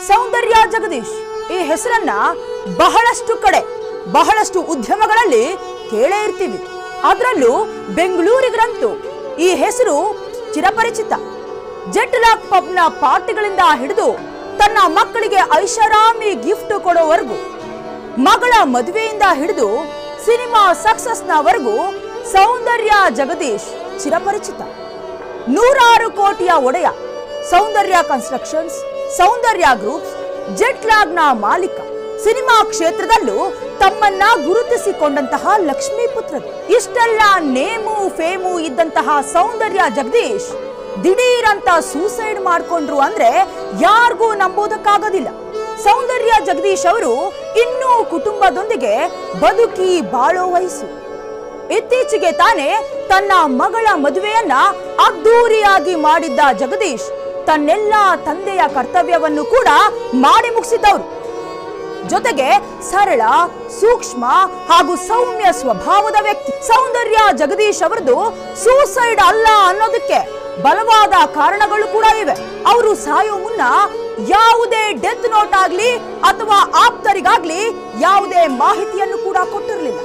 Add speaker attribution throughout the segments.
Speaker 1: ಸೌಂದರ್ಯ ಜಗದೀಶ್ ಈ ಹೆಸರನ್ನ ಬಹಳಷ್ಟು ಕಡೆ ಬಹಳಷ್ಟು ಉದ್ಯಮಗಳಲ್ಲಿ ಕೇಳೇ ಇರ್ತೀವಿ. ಅದರಲ್ಲೂ ಬೆಂಗಳೂರಿಗರಂತೂ ಈ ಹೆಸರು ಚಿರಪರಿಚಿತ. ಜೆಟ್ ಲಾಕ್ ಪಬ್ನ ಪಾರ್ಟಿಗಳಿಂದ ಹಿಡಿದು ತನ್ನ ಮಕ್ಕಳಿಗೆ ಐಷಾರಾಮಿ ಗಿಫ್ಟ್ ಕೊಡೋವರೆಗೂ, ಮಗಳ ಮದುವೆಯಿಂದ ಹಿಡಿದು ಸಿನಿಮಾ ಸಕ್ಸಸ್ನವರೆಗೂ ಸೌಂದರ್ಯ ಜಗದೀಶ್ ಚಿರಪರಿಚಿತ. 100 ಕೋಟಿಯ ಒಡೆಯ, ಸೌಂದರ್ಯ ಕನ್ಸ್ಟ್ರಕ್ಷನ್ಸ್, ಸೌಂದರ್ಯ ಗ್ರೂಪ್ಸ್, ಜೆಟ್ ಲಾಗ್ನ ಮಾಲೀಕ, ಸಿನಿಮಾ ಕ್ಷೇತ್ರದಲ್ಲೂ ತಮ್ಮನ್ನ ಗುರುತಿಸಿಕೊಂಡಂತಹ ಲಕ್ಷ್ಮೀಪುತ್ರರು. ಇಷ್ಟೆಲ್ಲ ನೇಮು ಫೇಮು ಇದ್ದಂತಹ ಸೌಂದರ್ಯ ಜಗದೀಶ್ ದಿಢೀರಂತ ಸೂಸೈಡ್ ಮಾಡ್ಕೊಂಡ್ರು ಅಂದ್ರೆ ಯಾರಿಗೂ ನಂಬೋದಕ್ಕಾಗೋದಿಲ್ಲ. ಸೌಂದರ್ಯ ಜಗದೀಶ್ ಅವರು ಇನ್ನೂ ಕುಟುಂಬದೊಂದಿಗೆ ಬದುಕಿ ಬಾಳೋ ವಯಸ್ಸು. ಇತ್ತೀಚೆಗೆ ತಾನೇ ತನ್ನ ಮಗಳ ಮದುವೆಯನ್ನ ಅದ್ದೂರಿಯಾಗಿ ಮಾಡಿದ್ದ ಜಗದೀಶ್ ತನ್ನೆಲ್ಲ ತಂದೆಯ ಕರ್ತವ್ಯವನ್ನು ಕೂಡ ಮಾಡಿ ಮುಗಿಸಿದವರು. ಜೊತೆಗೆ ಸರಳ, ಸೂಕ್ಷ್ಮ ಹಾಗೂ ಸೌಮ್ಯ ಸ್ವಭಾವದ ವ್ಯಕ್ತಿ. ಸೌಂದರ್ಯ ಜಗದೀಶ್ ಅವರದು ಸೂಸೈಡ್ ಅಲ್ಲ ಅನ್ನೋದಕ್ಕೆ ಬಲವಾದ ಕಾರಣಗಳು ಕೂಡ ಇವೆ. ಅವರು ಸಾಯೋ ಮುನ್ನ ಯಾವುದೇ ಡೆತ್ ನೋಟ್ ಆಗ್ಲಿ ಅಥವಾ ಆಪ್ತರಿಗಾಗ್ಲಿ ಯಾವುದೇ ಮಾಹಿತಿಯನ್ನು ಕೂಡ ಕೊಟ್ಟಿರಲಿಲ್ಲ.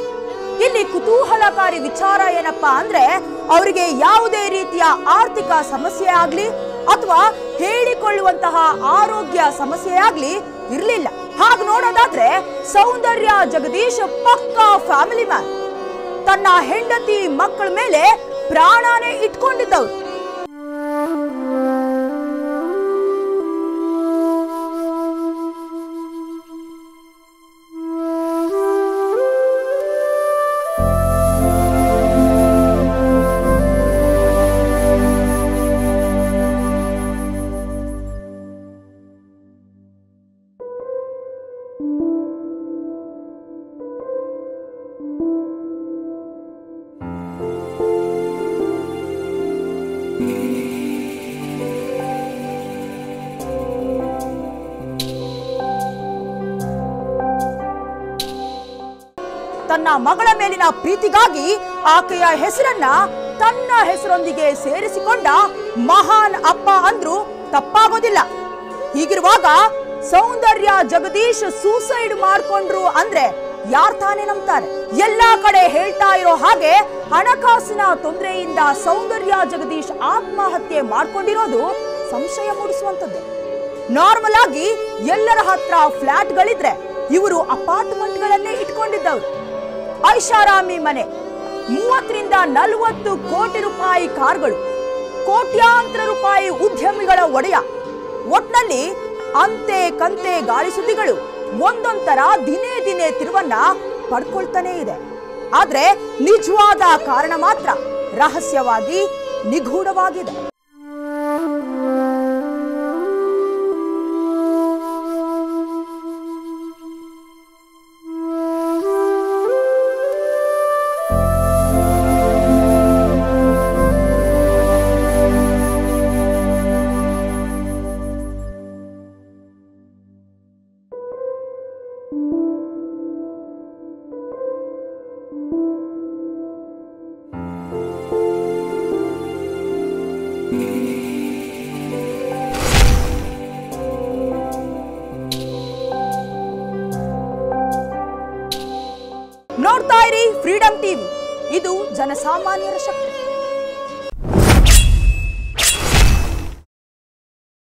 Speaker 1: ಇಲ್ಲಿ ಕುತೂಹಲಕಾರಿ ವಿಚಾರ ಏನಪ್ಪಾ ಅಂದ್ರೆ, ಅವರಿಗೆ ಯಾವುದೇ ರೀತಿಯ ಆರ್ಥಿಕ ಸಮಸ್ಯೆ ಆಗ್ಲಿ ಅಥವಾ ಹೇಳಿಕೊಳ್ಳುವಂತಹ ಆರೋಗ್ಯ ಸಮಸ್ಯೆ ಆಗ್ಲಿ ಇರಲಿಲ್ಲ. ಹಾಗೆ ನೋಡೋದಾದ್ರೆ ಸೌಂದರ್ಯ ಜಗದೀಶ್ ಪಕ್ಕಾ ಫ್ಯಾಮಿಲಿ ಮ್ಯಾನ್. ತನ್ನ ಹೆಂಡತಿ ಮಕ್ಕಳ ಮೇಲೆ ಪ್ರಾಣನೇ ಇಟ್ಕೊಂಡಿದ್ದವರು. ತನ್ನ ಮಗಳ ಮೇಲಿನ ಪ್ರೀತಿಗಾಗಿ ಆಕೆಯ ಹೆಸರನ್ನ ತನ್ನ ಹೆಸರೊಂದಿಗೆ ಸೇರಿಸಿಕೊಂಡ ಮಹಾನ್ ಅಪ್ಪ ಅಂದ್ರೂ ತಪ್ಪಾಗೋದಿಲ್ಲ. ಹೀಗಿರುವಾಗ ಸೌಂದರ್ಯ ಜಗದೀಶ್ ಸೂಸೈಡ್ ಮಾಡ್ಕೊಂಡ್ರು ಅಂದ್ರೆ ಯಾರ್ ತಾನೇ ನಂಬ್ತಾರೆ? ಎಲ್ಲಾ ಕಡೆ ಹೇಳ್ತಾ ಇರೋ ಹಾಗೆ ಹಣಕಾಸಿನ ತೊಂದರೆಯಿಂದ ಸೌಂದರ್ಯ ಜಗದೀಶ್ ಆತ್ಮಹತ್ಯೆ ಮಾಡ್ಕೊಂಡಿರೋದು ಸಂಶಯ ಮೂಡಿಸುವಂತದ್ದೇ. ನಾರ್ಮಲ್ ಆಗಿ ಎಲ್ಲರ ಹತ್ರ ಫ್ಲಾಟ್ಗಳಿದ್ರೆ ಇವರು ಅಪಾರ್ಟ್ಮೆಂಟ್ಗಳನ್ನೇ ಇಟ್ಕೊಂಡಿದ್ದವರು. ಐಷಾರಾಮಿ ಮನೆ, 30ರಿಂದ 40 ಕೋಟಿ ರೂಪಾಯಿ ಕಾರ್ಗಳು, ಕೋಟ್ಯಾಂತರ ರೂಪಾಯಿ ಉದ್ಯಮಿಗಳ ಒಡೆಯ. ಒಟ್ನಲ್ಲಿ ಅಂತೆ ಕಂತೆ ಗಾಳಿ ಸುದ್ದಿಗಳು ಒಂದೊಂದರ ದಿನೇ ದಿನೇ ತಿರುವನ್ನ ಪಡ್ಕೊಳ್ತಾನೆ ಇದೆ. ಆದ್ರೆ ನಿಜವಾದ ಕಾರಣ ಮಾತ್ರ ರಹಸ್ಯವಾಗಿ ನಿಗೂಢವಾಗಿದೆ. ನೋಡ್ತಾ ಇರಿ ಫ್ರೀಡಂ ಟಿವಿ. ಇದು ಜನಸಾಮಾನ್ಯರ ಶಕ್ತಿ.